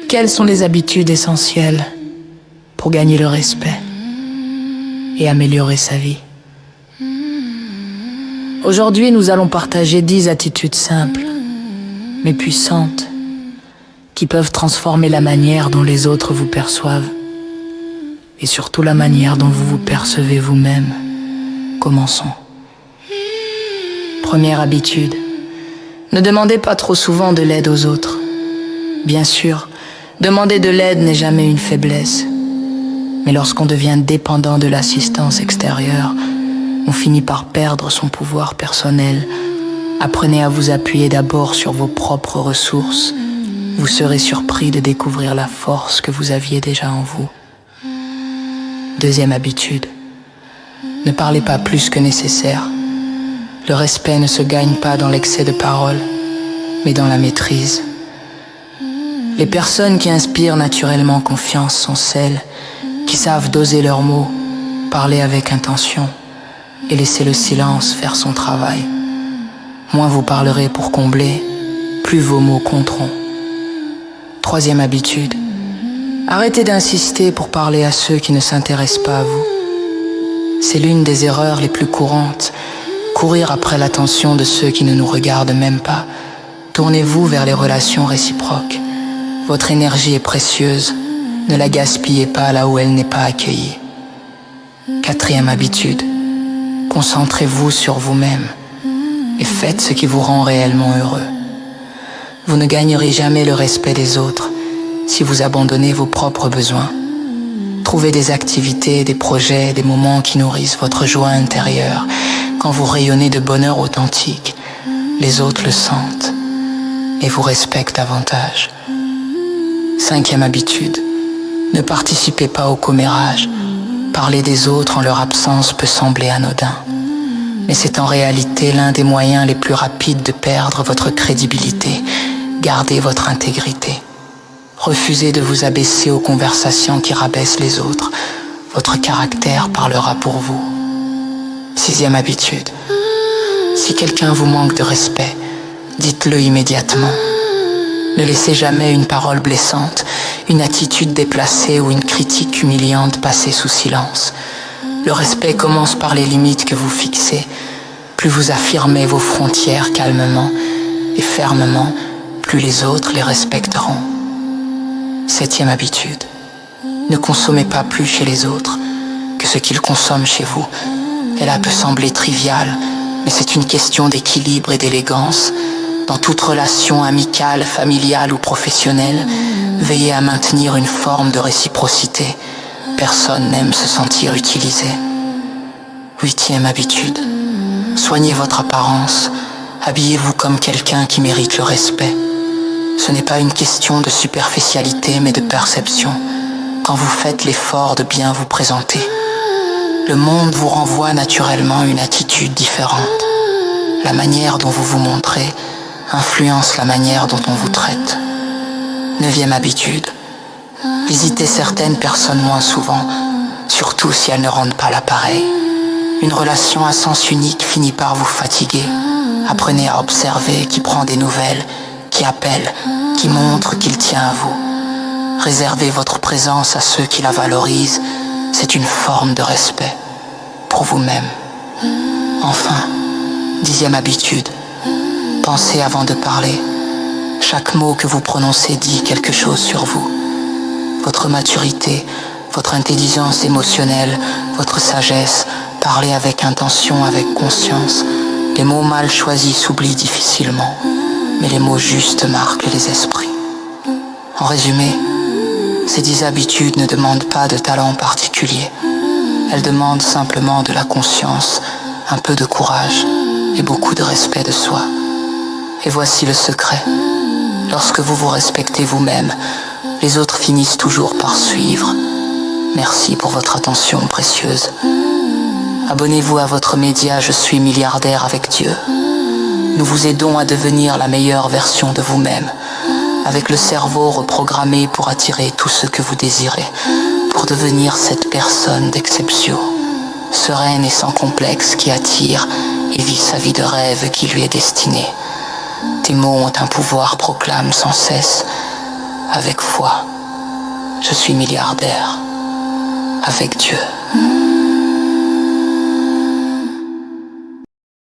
Quelles sont les habitudes essentielles pour gagner le respect et améliorer sa vie? Aujourd'hui, nous allons partager 10 attitudes simples, mais puissantes, qui peuvent transformer la manière dont les autres vous perçoivent et surtout la manière dont vous vous percevez vous-même. Commençons. Première habitude. Ne demandez pas trop souvent de l'aide aux autres. Bien sûr, demander de l'aide n'est jamais une faiblesse. Mais lorsqu'on devient dépendant de l'assistance extérieure, on finit par perdre son pouvoir personnel. Apprenez à vous appuyer d'abord sur vos propres ressources. Vous serez surpris de découvrir la force que vous aviez déjà en vous. Deuxième habitude. Ne parlez pas plus que nécessaire. Le respect ne se gagne pas dans l'excès de parole, mais dans la maîtrise. Les personnes qui inspirent naturellement confiance sont celles qui savent doser leurs mots, parler avec intention et laisser le silence faire son travail. Moins vous parlerez pour combler, plus vos mots compteront. Troisième habitude. Arrêtez d'insister pour parler à ceux qui ne s'intéressent pas à vous. C'est l'une des erreurs les plus courantes. Courir après l'attention de ceux qui ne nous regardent même pas. Tournez-vous vers les relations réciproques. Votre énergie est précieuse. Ne la gaspillez pas là où elle n'est pas accueillie. Quatrième habitude. Concentrez-vous sur vous-même et faites ce qui vous rend réellement heureux. Vous ne gagnerez jamais le respect des autres si vous abandonnez vos propres besoins. Trouvez des activités, des projets, des moments qui nourrissent votre joie intérieure. Quand vous rayonnez de bonheur authentique, les autres le sentent et vous respectent davantage. Cinquième habitude. Ne participez pas au commérage. Parler des autres en leur absence peut sembler anodin. Mais c'est en réalité l'un des moyens les plus rapides de perdre votre crédibilité. Gardez votre intégrité. Refusez de vous abaisser aux conversations qui rabaissent les autres. Votre caractère parlera pour vous. Sixième habitude. Si quelqu'un vous manque de respect, dites-le immédiatement. Ne laissez jamais une parole blessante, une attitude déplacée ou une critique humiliante passer sous silence. Le respect commence par les limites que vous fixez. Plus vous affirmez vos frontières calmement et fermement, plus les autres les respecteront. Septième habitude. Ne consommez pas plus chez les autres que ce qu'ils consomment chez vous. Elle peut sembler triviale, mais c'est une question d'équilibre et d'élégance. Dans toute relation amicale, familiale ou professionnelle, veillez à maintenir une forme de réciprocité. Personne n'aime se sentir utilisé. Huitième habitude. Soignez votre apparence. Habillez-vous comme quelqu'un qui mérite le respect. Ce n'est pas une question de superficialité, mais de perception. Quand vous faites l'effort de bien vous présenter, le monde vous renvoie naturellement une attitude différente. La manière dont vous vous montrez influence la manière dont on vous traite. Neuvième habitude. Visitez certaines personnes moins souvent, surtout si elles ne rendent pas l'appareil. Une relation à sens unique finit par vous fatiguer. Apprenez à observer qui prend des nouvelles, qui appelle, qui montre qu'il tient à vous. Réservez votre présence à ceux qui la valorisent. C'est une forme de respect pour vous-même. Enfin, dixième habitude. Pensez avant de parler. Chaque mot que vous prononcez dit quelque chose sur vous. Votre maturité, votre intelligence émotionnelle, votre sagesse, parlez avec intention, avec conscience. Les mots mal choisis s'oublient difficilement, mais les mots justes marquent les esprits. En résumé, ces 10 habitudes ne demandent pas de talent particulier. Elles demandent simplement de la conscience, un peu de courage et beaucoup de respect de soi. Et voici le secret. Lorsque vous vous respectez vous-même, les autres finissent toujours par suivre. Merci pour votre attention précieuse. Abonnez-vous à votre média Je suis milliardaire avec Dieu. Nous vous aidons à devenir la meilleure version de vous-même, avec le cerveau reprogrammé pour attirer tout ce que vous désirez, pour devenir cette personne d'exception, sereine et sans complexe qui attire et vit sa vie de rêve qui lui est destinée. Tes mots ont un pouvoir, proclame sans cesse. avec foi, je suis milliardaire. Avec Dieu.